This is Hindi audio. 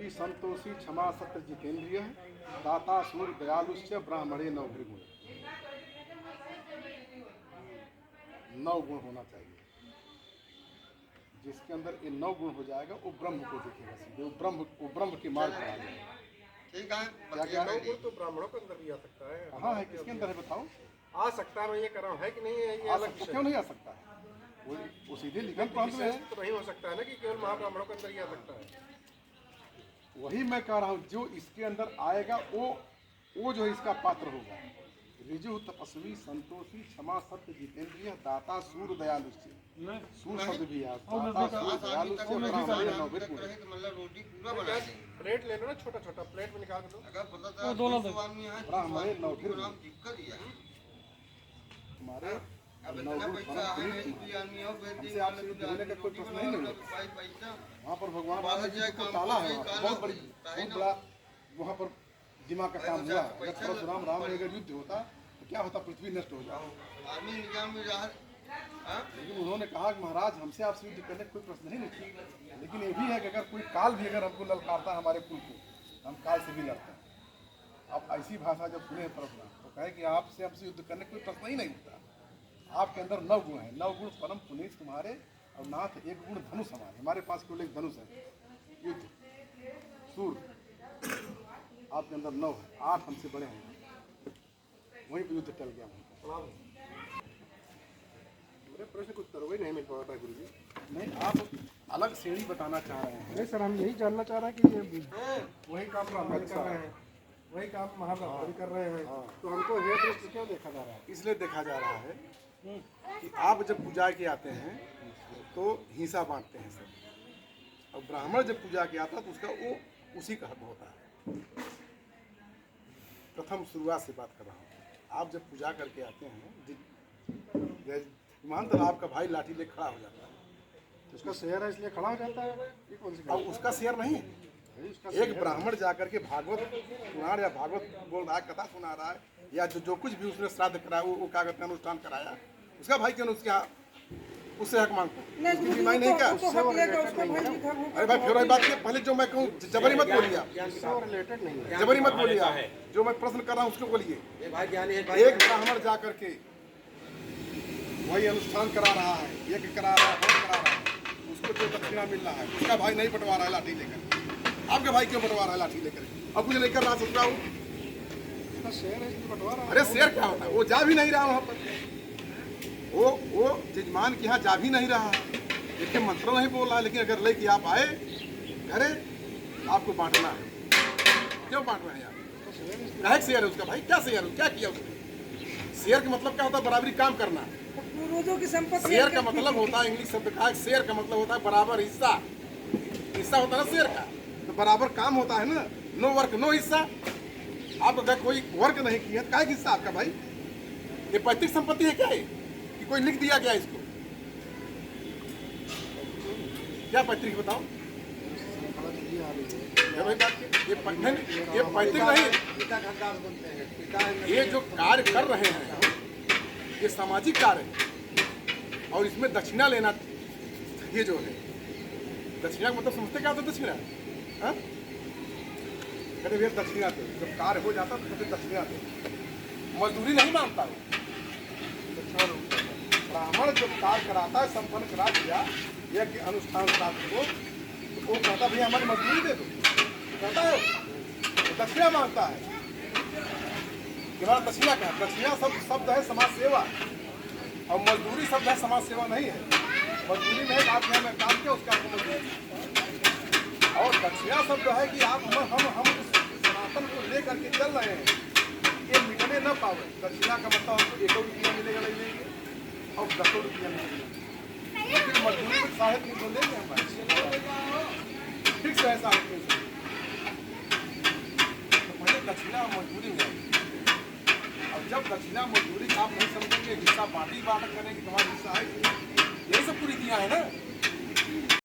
संतोषी क्षमा सत्य जितेंद्रिय दाता सूर दयालुश्च ब्राह्मणे नवभृगुण। 9 गुण होना चाहिए। जिसके अंदर ये 9 गुण हो जाएगा वो ब्रह्म को देखेगा, वो ब्रह्म के मार्ग पर आ जाएगा। ठीक है, क्या क्या 9 गुण तो ब्राह्मणों के अंदर भी आ सकता है। हाँ है, किसके अंदर है बताओ? आ सकता है, मैं ये कर रहा हूँ, है कि नहीं है? ये आ अलग सकता, विषय क्यों नहीं आ सकता है? वो सीधे लिखन प्रांत में है। तो नहीं हो सकता है ना कि केवल महाब्राह्मणों के अंदर ही आ सकता है। वही मैं कह रहा हूँ, जो इसके अंदर आएगा वो जो इसका पात्र होगा। ऋजु तपस्वी संतोषी क्षमा सत्य जितेंद्रिय दाता सूर दयालुश्च। सूर शब्द भी है, दाता सूर दयालुश्च ब्राह्मणे नवभृगुण। मतलब रोटी पूरा बना दी। प्लेट ले लो ना, छोटा छोटा प्लेट में निकाल दो। अगर पता था दोनों आदमी यहाँ ब्राह्मणे नवभृगुण। दिक्कत ही है। हमारे अब इतना पैसा है नहीं, कोई आदमी और भेज हमसे आपसे युद्ध होने का कोई प्रश्न नहीं है। पैसा वहाँ पर भगवान राम जी को ताला है, बहुत बड़ा वहाँ पर दिमाग का काम हुआ। अगर परशुराम राम में अगर युद्ध होता तो क्या होता? पृथ्वी नष्ट हो जाता। आदमी निजाम में रहा। लेकिन उन्होंने कहा कि महाराज हमसे आपसे युद्ध करने का कोई प्रश्न नहीं है, लेकिन ये भी है कि अगर कोई काल भी अगर हमको ललकारता है हमारे कुल को, हम काल से भी लड़ते हैं। अब ऐसी भाषा जब सुने परशुराम तो कहे कि आपसे हमसे युद्ध करने का कोई प्रश्न ही नहीं उठता। आपके अंदर 9 गुण है, 9 गुण परम पुनीत तुम्हारे, और नाथ 1 गुण धनुष हमारे। हमारे पास केवल 1 धनुष है, युद्ध सूर्य। आपके अंदर 9 है, 8 हमसे बड़े हैं, वहीं पर युद्ध टल गया। मेरे प्रश्न को उत्तर वही नहीं मिल पाता गुरु जी। नहीं, आप अलग श्रेणी बताना चाह रहे हैं। नहीं सर, हम यही जानना चाह रहे हैं कि ये वही काम ब्राह्मण कर रहे हैं, वही काम महाब्राह्मण कर रहे हैं, तो हमको ये दृष्टि क्यों देखा जा रहा है? इसलिए देखा जा रहा है कि आप जब पूजा के आते हैं तो हिस्सा बांटते हैं सब, और ब्राह्मण जब पूजा के आता है तो उसका वो उसी का हक होता है। प्रथम शुरुआत से बात कर रहा हूँ। आप जब पूजा करके आते हैं, मान तो आपका भाई लाठी ले खड़ा हो जाता है, तो उसका शेयर है इसलिए खड़ा हो जाता है। ये कौन सी अब उसका शेयर नहीं है। एक ब्राह्मण जाकर के भागवत पुराण या भागवत बोल रहा है, कथा सुना रहा है, या जो कुछ भी उसने श्राद्ध कराया, वो क्या कहते हैं अनुष्ठान कराया, उसका भाई क्यों उससे हक मांगता है? उसकी बीमारी नहीं क्या? अरे भाई फिर बात की पहले जो मैं कहूँ जबरी मत बोलिए, रिलेटेड नहीं है। जबरी मत बोलिए। जो मैं प्रश्न कर रहा हूँ उसको बोलिए। एक ब्राह्मण जाकर के वही अनुष्ठान करा रहा है, यज्ञ करा रहा है, होम करा रहा है, उसको जो दक्षिणा मिल रहा है, उसका भाई नहीं बंटवा रहा है लाठी लेकर। आपके भाई क्यों बंटवा रहा है लाठी लेकर? अब कुछ नहीं कर रहा, सोच रहा हूँ शेयर है बंटवा रहा है। अरे शेयर क्या होता है? वो जा भी नहीं रहा वहाँ पर, वो जजमान के यहाँ जा भी नहीं रहा, देखिए मंत्र नहीं बोल रहा है, लेकिन अगर लेके आप आए अरे आपको बांटना है, क्यों बांट रहे हैं आप? क्या शेयर है उसका भाई? क्या शेयर है? क्या किया उसने? शेयर का मतलब क्या होता है? बराबरी काम करना। पूर्वजों की संपत्ति। शेयर का मतलब होता है, इंग्लिश शब्द का शेयर का मतलब होता है बराबर हिस्सा। हिस्सा होता है ना शेयर का, तो बराबर काम होता है ना। नो वर्क नो हिस्सा। आप अगर कोई वर्क नहीं किया तो क्या हिस्सा आपका भाई? ये पैतृक संपत्ति है क्या है कि कोई लिख दिया गया इसको? क्या पैतृक बताओ? ये पैतृक नहीं, ये जो कार्य कर रहे हैं ये सामाजिक कार्य है, और इसमें दक्षिणा लेना, ये जो है दक्षिणा का मतलब समझते क्या होता है? दक्षिणा कहते भैया दक्षिणा दे, जब कार्य हो जाता तो कहते दक्षिणा दे, मजदूरी नहीं मांगता वो। ब्राह्मण जब कार्य कराता है, संपन्न करा दिया यज्ञ अनुष्ठान शास्त्र को, तो वो कहता भैया हमारी मजदूरी दे दो, कहता है तो दक्षिणा मांगता है। दक्षिणा क्या? दक्षिणा शब्द है समाज सेवा, और मजदूरी शब्द है समाज सेवा नहीं है। मजदूरी में आप यहाँ में काम किया उसका आपको मजदूरी, और दक्षिणा शब्द है कि आप हम सनातन को लेकर के चल रहे हैं, ये मिटने न पावे। दक्षिणा का मतलब हमको 1 रुपया मिलेगा नहीं लेंगे और 10 रुपया मिलेगा, लेकिन मजदूरी में 3.5 लेंगे हम, फिक्स है 3.5। तो पहले दक्षिणा मजदूरी में, और जब दक्षिणा मजदूरी आप नहीं समझेंगे, हिस्सा बांट करेंगे, तुम्हारा हिस्सा है, यही सब पूरी किया है ना।